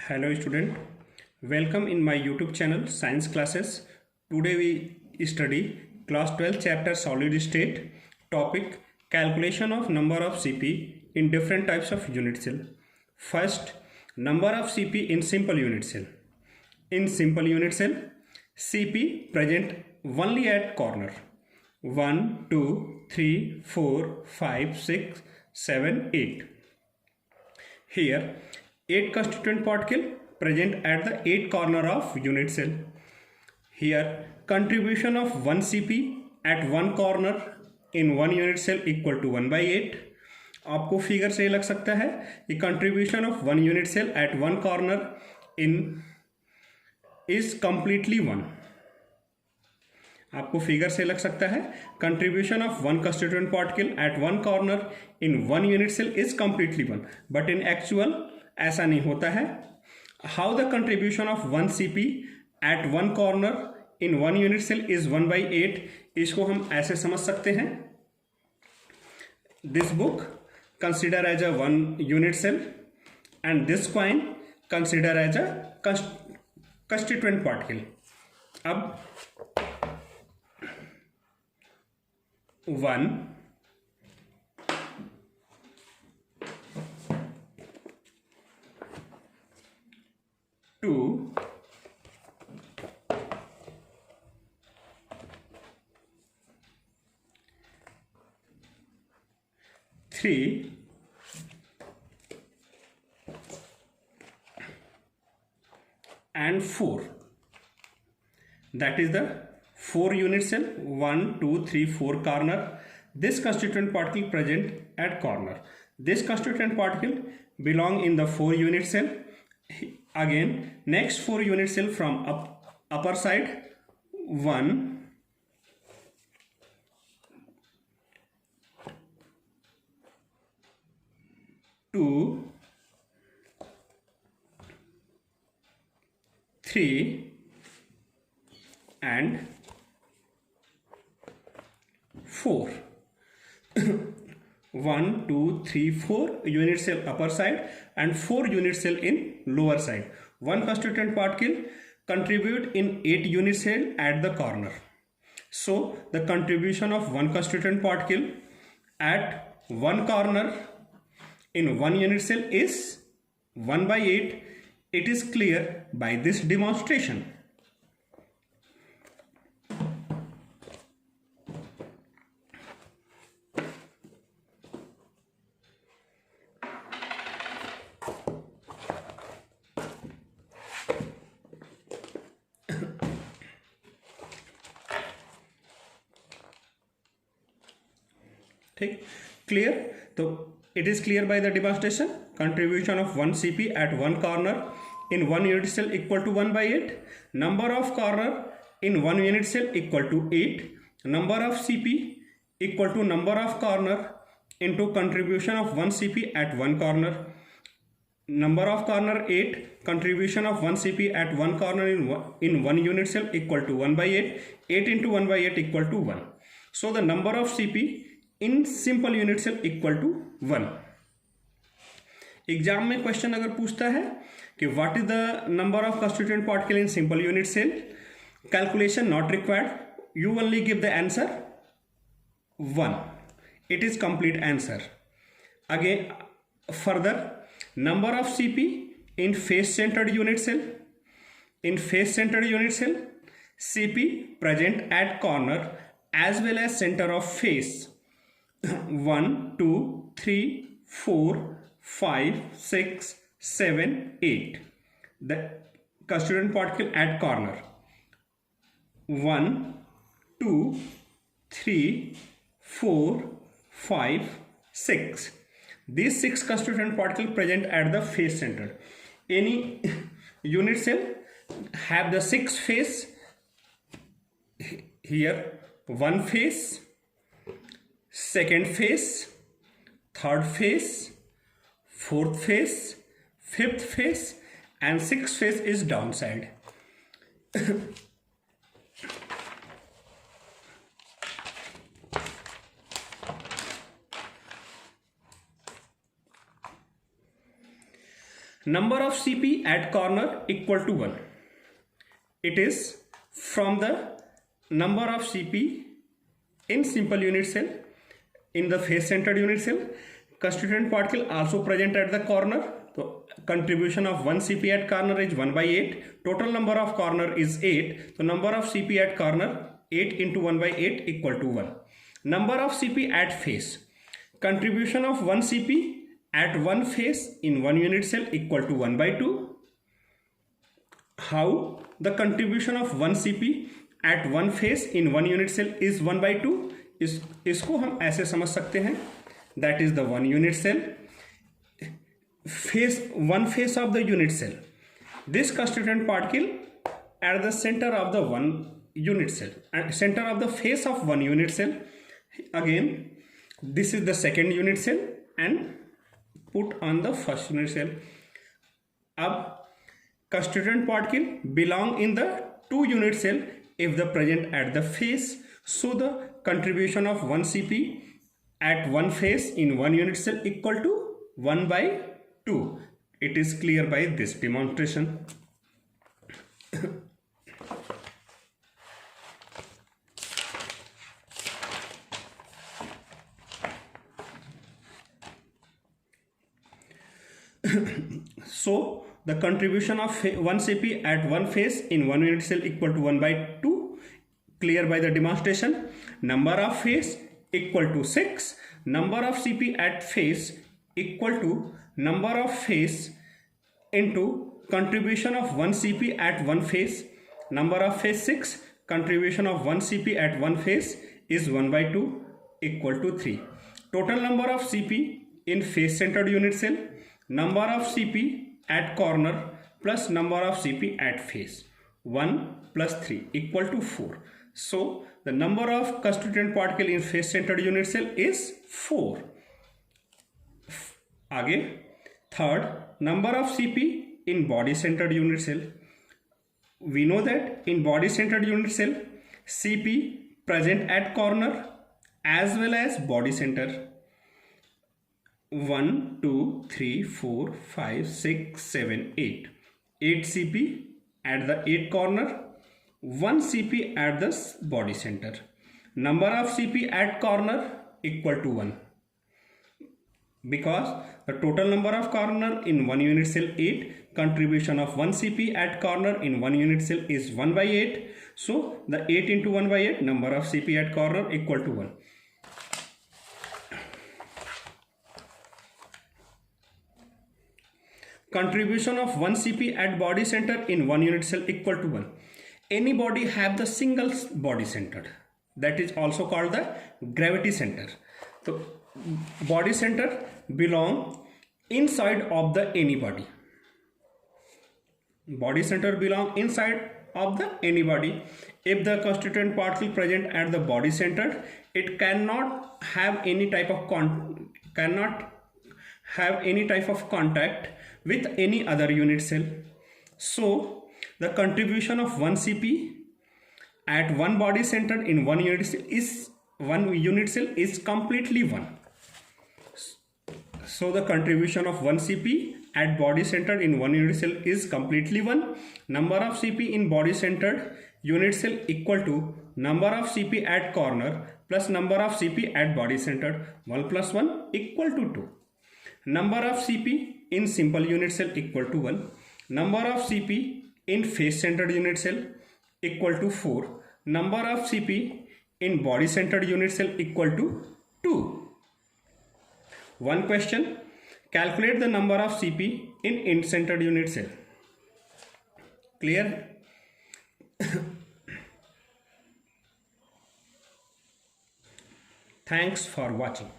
Hello student, welcome in my YouTube channel Science Classes. Today we study class 12 chapter solid state, topic calculation of number of CP in different types of unit cell. First, number of CP in simple unit cell. In simple unit cell, CP present only at corner 1, 2, 3, 4, 5, 6, 7, 8. Here 8 constituent particle present at the 8 corner of unit cell. Here contribution of 1 CP at 1 corner in 1 unit cell equal to 1 by 8. आपको figure से लग सकता है कि contribution of 1 unit cell at 1 corner in is completely 1. आपको figure से लग सकता है contribution of one constituent particle at one corner in one unit cell is completely one, but in actual ऐसा नहीं होता है. How the contribution of one CP at one corner in one unit cell is 1 by 8. इसको हम ऐसे समझ सकते हैं. This book consider as a one unit cell and this coin consider as a constituent particle. अब 1, 2, 3, and 4. That is the 4 unit cell, 1, 2, 3, 4 corner. This constituent particle present at corner. This constituent particle belong in the 4 unit cell. Again, next 4 unit cell from upper side, 1, 2, 3, and 4. 1, 2, 3, 4 unit cell upper side and 4 unit cell in lower side. One constituent particle contribute in 8 unit cell at the corner. So the contribution of one constituent particle at one corner in one unit cell is 1 by 8. It is clear by this demonstration. ठीक, clear. तो it is clear by the demonstration. Contribution of 1 CP at 1 corner in 1 unit cell equal to 1 by 8. Number of corner in 1 unit cell equal to 8. Number of CP equal to number of corner into contribution of 1 CP at 1 corner. Number of corner 8, contribution of 1 CP at 1 corner in 1 unit cell equal to 1 by 8. 8 into 1 by 8 equal to 1. So the number of CP in simple unit cell equal to 1. Exam में question अगर पूछता है कि what is the number of constituent particle in simple unit cell, calculation not required, you only give the answer 1. It is complete answer. Again further, number of CP in face centered unit cell. In face centered unit cell, CP present at corner as well as center of face. 1, 2, 3, 4, 5, 6, 7, 8. The constituent particle at corner 1, 2, 3, 4, 5, 6. These 6 constituent particle present at the face center. Any unit cell have the 6 face. Here 1 face, second face, third face, fourth face, fifth face, and sixth face is downside. Number of CP at corner equal to 1. It is from the number of CP in simple unit cell in the face centered unit cell. Constituent particle also present at the corner. So contribution of 1 CP at corner is 1 by 8. Total number of corner is 8. So number of CP at corner 8 into 1 by 8 equal to 1. Number of CP at face. Contribution of 1 CP at one face in one unit cell equal to 1 by 2. How the contribution of 1 CP at one face in one unit cell is 1 by 2? इसको हम ऐसे समझ सकते हैं, that is the one unit cell, one face of the unit cell. This constituent particle at the center of the one unit cell, at center of the face of one unit cell. Again, this is the second unit cell and put on the first unit cell. अब constituent particle belong in the two unit cell if the present at the face. So the contribution of 1 CP at one face in one unit cell equal to 1 by 2. It is clear by this demonstration. So the contribution of 1 CP at one face in one unit cell equal to 1 by 2. Clear by the demonstration. Number of face equal to 6. Number of CP at face equal to number of face into contribution of 1 CP at one face. Number of face 6. Contribution of 1 CP at one face is 1 by 2 equal to 3. Total number of CP in face centered unit cell. Number of CP at corner plus number of CP at face. 1 plus 3 equal to 4. So the number of constituent particle in face centered unit cell is 4. आगे third, number of CP in body centered unit cell. We know that in body centered unit cell CP present at corner as well as body center. 1 2 3 4 5 6 7 8. 8 CP at the 8 corner, 1 CP at the body center. Number of CP at corner equal to 1. Because the total number of corner in one unit cell 8, contribution of 1 CP at corner in one unit cell is 1 by 8. So the 8 into 1 by 8, number of CP at corner equal to 1. Contribution of 1 CP at body center in one unit cell equal to 1. Any body have the single body center, that is also called the gravity center. So body center belong inside of the any body. Body center belong inside of the any body. If the constituent particle present at the body center, it cannot have any type of contact with any other unit cell. So the contribution of 1 CP at one body center in one unit cell is completely 1. So the contribution of 1 CP at body center in one unit cell is completely 1. Number of CP in body centered unit cell equal to number of CP at corner plus number of CP at body centered. 1 plus 1 equal to 2. Number of CP in simple unit cell equal to 1. Number of CP in face centered unit cell equal to 4. Number of CP in body centered unit cell equal to 2. One question, calculate the number of CP in end centered unit cell. Clear? Thanks for watching.